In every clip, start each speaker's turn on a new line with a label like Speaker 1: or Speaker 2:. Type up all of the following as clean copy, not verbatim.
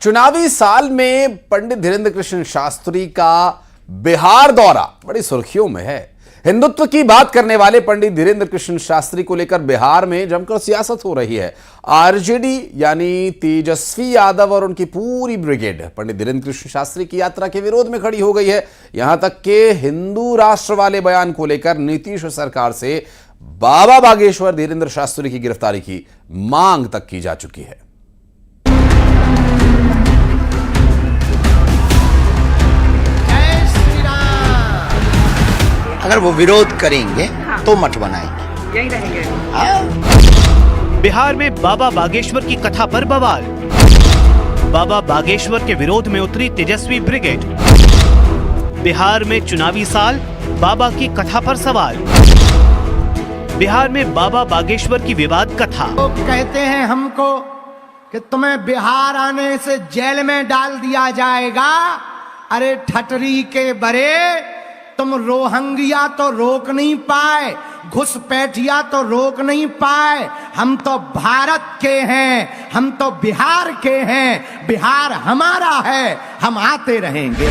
Speaker 1: चुनावी साल में पंडित धीरेन्द्र कृष्ण शास्त्री का बिहार दौरा बड़ी सुर्खियों में है। हिंदुत्व की बात करने वाले पंडित धीरेन्द्र कृष्ण शास्त्री को लेकर बिहार में जमकर सियासत हो रही है। आरजेडी यानी तेजस्वी यादव और उनकी पूरी ब्रिगेड पंडित धीरेन्द्र कृष्ण शास्त्री की यात्रा के विरोध में खड़ी हो गई है। यहां तक के हिंदू राष्ट्र वाले बयान को लेकर नीतीश सरकार से बाबा बागेश्वर धीरेन्द्र शास्त्री की गिरफ्तारी की मांग तक की जा चुकी है।
Speaker 2: अगर वो विरोध करेंगे तो मठ बनाएंगे,
Speaker 3: यही रहेंगे।
Speaker 4: बिहार में बाबा बागेश्वर की कथा पर बवाल। बाबा बागेश्वर के विरोध में उतरी तेजस्वी ब्रिगेड। बिहार में चुनावी साल, बाबा की कथा पर सवाल। बिहार में बाबा बागेश्वर की विवाद कथा।
Speaker 5: लोग कहते हैं हमको कि तुम्हें बिहार आने से जेल में डाल दिया जाएगा। अरे ठटरी के बरे, तुम रोहंगिया तो रोक नहीं पाए, घुसपैठिया तो रोक नहीं पाए। हम तो भारत के हैं, हम तो बिहार के हैं, बिहार हमारा है, हम आते रहेंगे।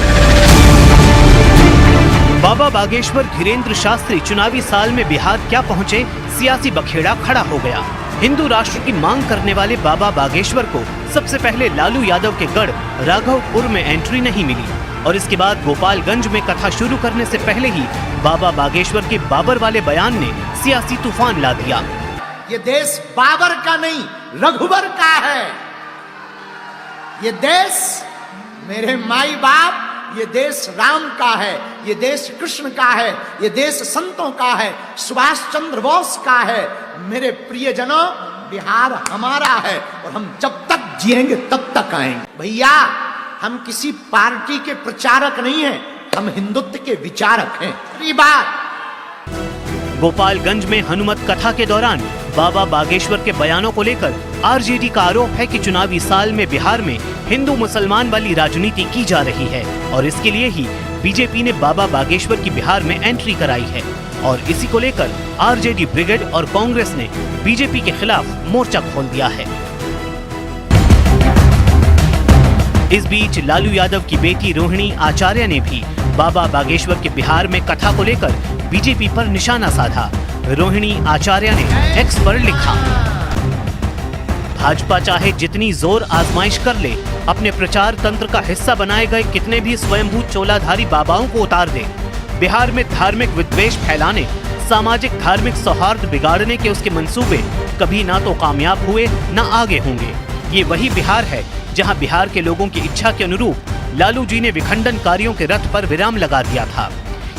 Speaker 4: बाबा बागेश्वर धीरेन्द्र शास्त्री चुनावी साल में बिहार क्या पहुंचे, सियासी बखेड़ा खड़ा हो गया। हिंदू राष्ट्र की मांग करने वाले बाबा बागेश्वर को सबसे पहले लालू यादव के गढ़ राघवपुर में एंट्री नहीं मिली और इसके बाद गोपालगंज में कथा शुरू करने से पहले ही बाबा बागेश्वर के बाबर वाले बयान ने सियासी तूफान ला दिया।
Speaker 5: ये देश बाबर का नहीं, रघुबर का है। ये देश मेरे माई बाप, ये देश राम का है, ये देश कृष्ण का है, ये देश संतों का है, सुभाष चंद्र बोस का है। मेरे प्रियजनों, बिहार हमारा है और हम जब तक जिएंगे तब तक आएंगे। भैया, हम किसी पार्टी के प्रचारक नहीं हैं, हम हिंदुत्व के विचारक हैं। ये बात।
Speaker 4: गोपालगंज में हनुमत कथा के दौरान बाबा बागेश्वर के बयानों को लेकर आरजेडी का आरोप है कि चुनावी साल में बिहार में हिंदू मुसलमान वाली राजनीति की जा रही है और इसके लिए ही बीजेपी ने बाबा बागेश्वर की बिहार में एंट्री कराई है और इसी को लेकर आरजेडी ब्रिगेड और कांग्रेस ने बीजेपी के खिलाफ मोर्चा खोल दिया है। इस बीच लालू यादव की बेटी रोहिणी आचार्य ने भी बाबा बागेश्वर के बिहार में कथा को लेकर बीजेपी पर निशाना साधा। रोहिणी आचार्य ने एक्स पर लिखा, भाजपा चाहे जितनी जोर आजमाइश कर ले, अपने प्रचार तंत्र का हिस्सा बनाए गए कितने भी स्वयंभू चोलाधारी बाबाओं को उतार दे, बिहार में धार्मिक विद्वेष फैलाने, सामाजिक धार्मिक सौहार्द बिगाड़ने के उसके मंसूबे कभी ना तो कामयाब हुए न आगे होंगे। ये वही बिहार है जहां बिहार के लोगों की इच्छा के अनुरूप लालू जी ने विखंडनकारियों के रथ पर विराम लगा दिया था।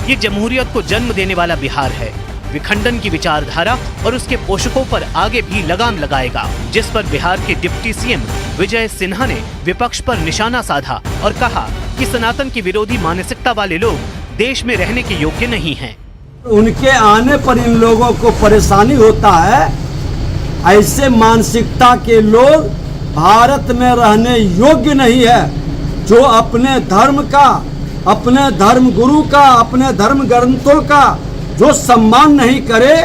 Speaker 4: ये जमहूरियत को जन्म देने वाला बिहार है। विखंडन की विचारधारा और उसके पोषकों पर आगे भी लगाम लगाएगा, जिस पर बिहार के डिप्टी सीएम विजय सिन्हा ने विपक्ष पर निशाना साधा और कहा कि सनातन की विरोधी मानसिकता वाले लोग देश में रहने के योग्य नहीं हैं।
Speaker 6: उनके आने पर इन लोगों को परेशानी होता है। ऐसे मानसिकता के लोग भारत में रहने योग्य नहीं है। जो अपने धर्म का, अपने धर्म गुरु का, अपने धर्म ग्रंथों का जो सम्मान नहीं करे,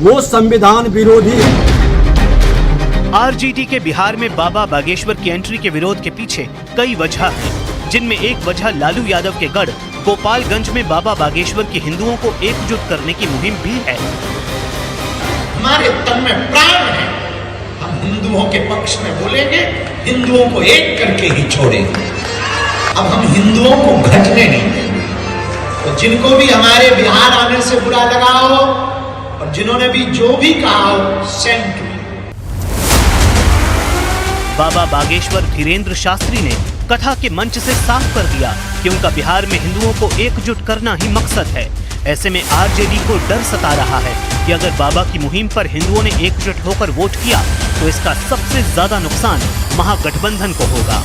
Speaker 6: वो संविधान विरोधी है।
Speaker 4: आरजेडी के बिहार में बाबा बागेश्वर की एंट्री के विरोध के पीछे कई वजह हैं, जिनमें एक वजह लालू यादव के गढ़ गोपालगंज में बाबा बागेश्वर के हिंदुओं को एकजुट करने की मुहिम भी है।
Speaker 5: हमारे तन में प्राण है, हम हिंदुओं के पक्ष में बोलेंगे, हिंदुओं को एक करके ही छोड़ेंगे। अब हम हिंदुओं को घटने नहीं देंगे। तो जिनको भी हमारे बिहार आने से बुरा लगा हो और जिन्होंने भी जो भी कहा हो, सेंड टू मी।
Speaker 4: बाबा बागेश्वर धीरेन्द्र शास्त्री ने कथा के मंच से साफ कर दिया कि उनका बिहार में हिंदुओं को एकजुट करना ही मकसद है। ऐसे में आरजेडी को डर सता रहा है कि अगर बाबा की मुहिम पर हिंदुओं ने एकजुट होकर वोट किया तो इसका सबसे ज्यादा नुकसान महागठबंधन को होगा।